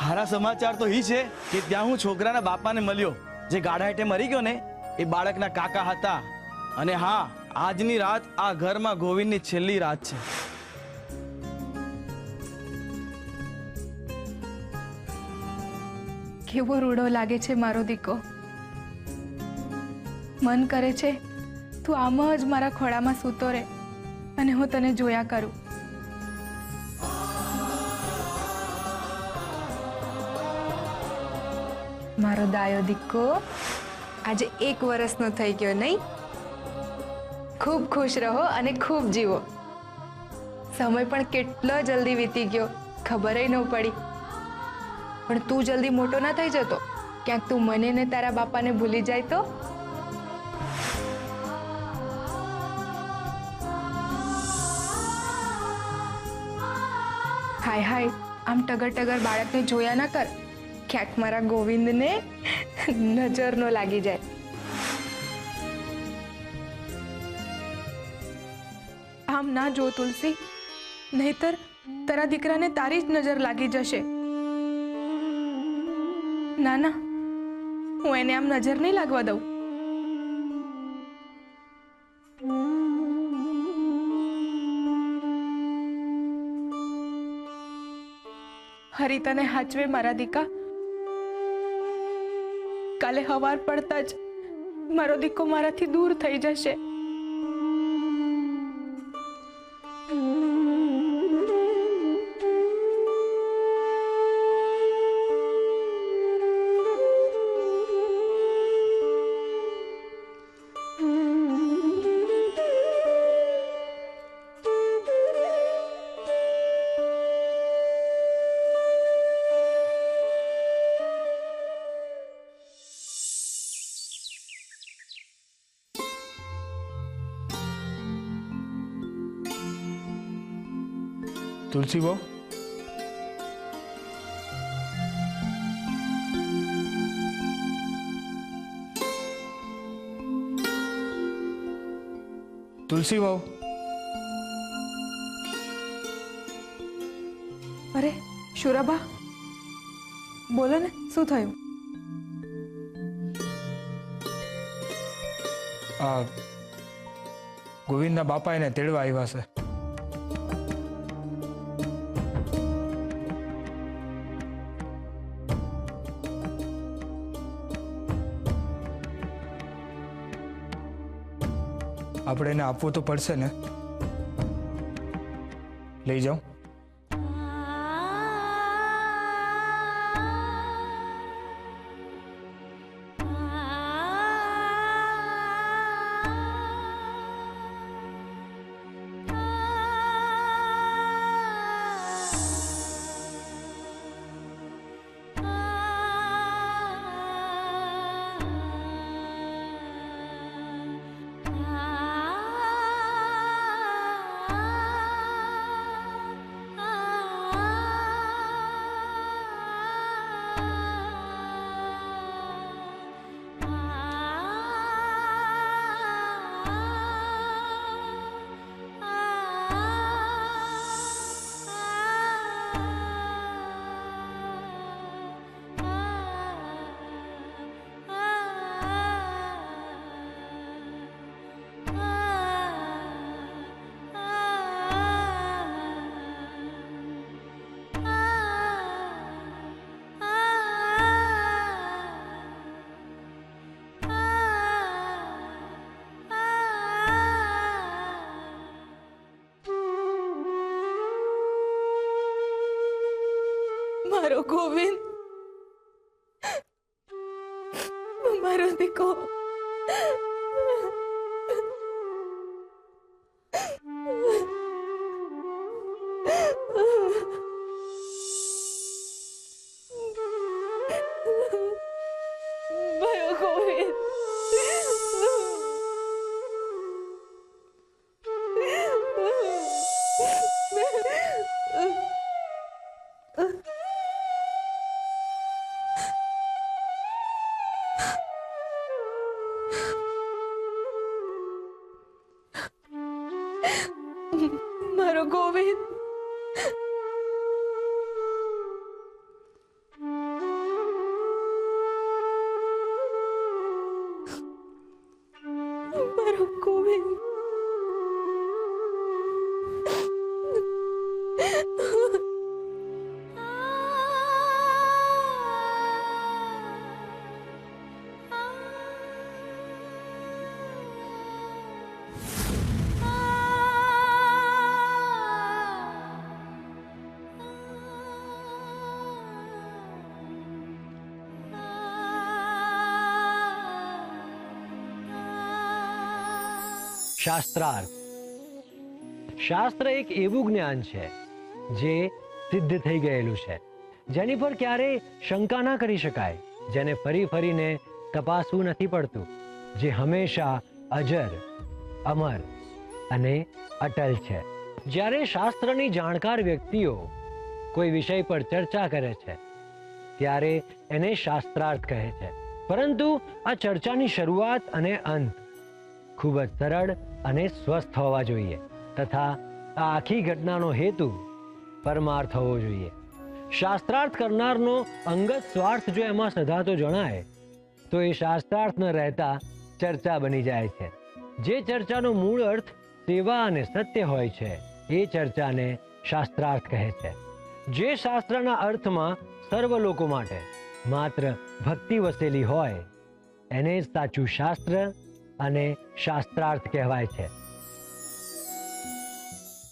હારા સમાચાર તો ઈ છે કે ત્યાં હું છોકરાના બાપાને મળ્યો જે ગાડા હેઠે મરી ગયો ને એ બાળકના કાકા હતા. અને હા, આજની રાત આ ઘરમાં ગોવિંદની છેલ્લી રાત છે. કેવો રૂડો લાગે છે મારો દીકો. મન કરે છે તું આમ જ મારા ખોળામાં સૂતો રહે અને હું તને જોયા કરું. મારો દાયો દીકો આજે 1 વર્ષનો થઈ ગયો નહીં? ખૂબ ખુશ રહો અને ખૂબ જીવો. સમય પણ કેટલો જલ્દી વીતી ગયો, ખબર ય ન પડી. પણ તું જલ્દી મોટો ના થઈ જતો, ક્યાંક તું મને ને તારા બાપાને ભૂલી જાય તો? હાય હાય, આમ ટગર ટગર બાળકને જોયા ના કર, ક્યાંક મારા ગોવિંદને નજર નો લાગી જાય. આમ ના જો તુલસી, નહીતર તારા દીકરાને તારી જ નજર લાગી જશે. ના ના, હું એને આમ નજર નહીં લાગવા દઉં. હરી તને હાચવે મારા દીકા. કાલે હવાર પડતા જ મારો દીકો મારાથી દૂર થઈ જશે. तुलसी बहू, तुलसी बहू, અરે શુરાબા, બોલો ને, શું થયું? આ ગોવિંદના બાપા એને તેડવા આવ્યા છે. આપણે એને આપવું તો પડશે ને. લઈ જાઉં? મારો ગોવિંદ, મારો દીકો. ગોવિંદ. મારો ગોવિંદ. શાસ્ત્રાર્થ. શાસ્ત્ર એક એવું જ્ઞાન છે જે સિદ્ધ થઈ ગયેલું છે, જેની પર ક્યારેય શંકા ના કરી શકાય, જેને ફરી ફરીને તપાસવું નથી પડતું, જે હંમેશા અજર, અમર અને અટલ છે. જ્યારે શાસ્ત્રની જાણકાર વ્યક્તિઓ કોઈ વિષય પર ચર્ચા કરે છે ત્યારે એને શાસ્ત્રાર્થ કહે છે. પરંતુ આ ચર્ચાની શરૂઆત અને અંત ખૂબ જ સરળ અને સ્વસ્થ હોવા જોઈએ તથા આ આખી ઘટનાનો હેતુ પરમાર્થ હોવો જોઈએ. શાસ્ત્રાર્થ કરનારનો અંગત સ્વાર્થ જો એમાં સધાતો જણાય તો એ શાસ્ત્રાર્થ ન રહેતા ચર્ચા બની જાય છે. જે ચર્ચાનો મૂળ અર્થ સેવા અને સત્ય હોય છે એ ચર્ચાને શાસ્ત્રાર્થ કહે છે. જે શાસ્ત્રના અર્થમાં સર્વ લોકો માટે માત્ર ભક્તિ વસેલી હોય એને જ સાચું શાસ્ત્ર અને શાસ્ત્રાર્થ કહેવાય છે.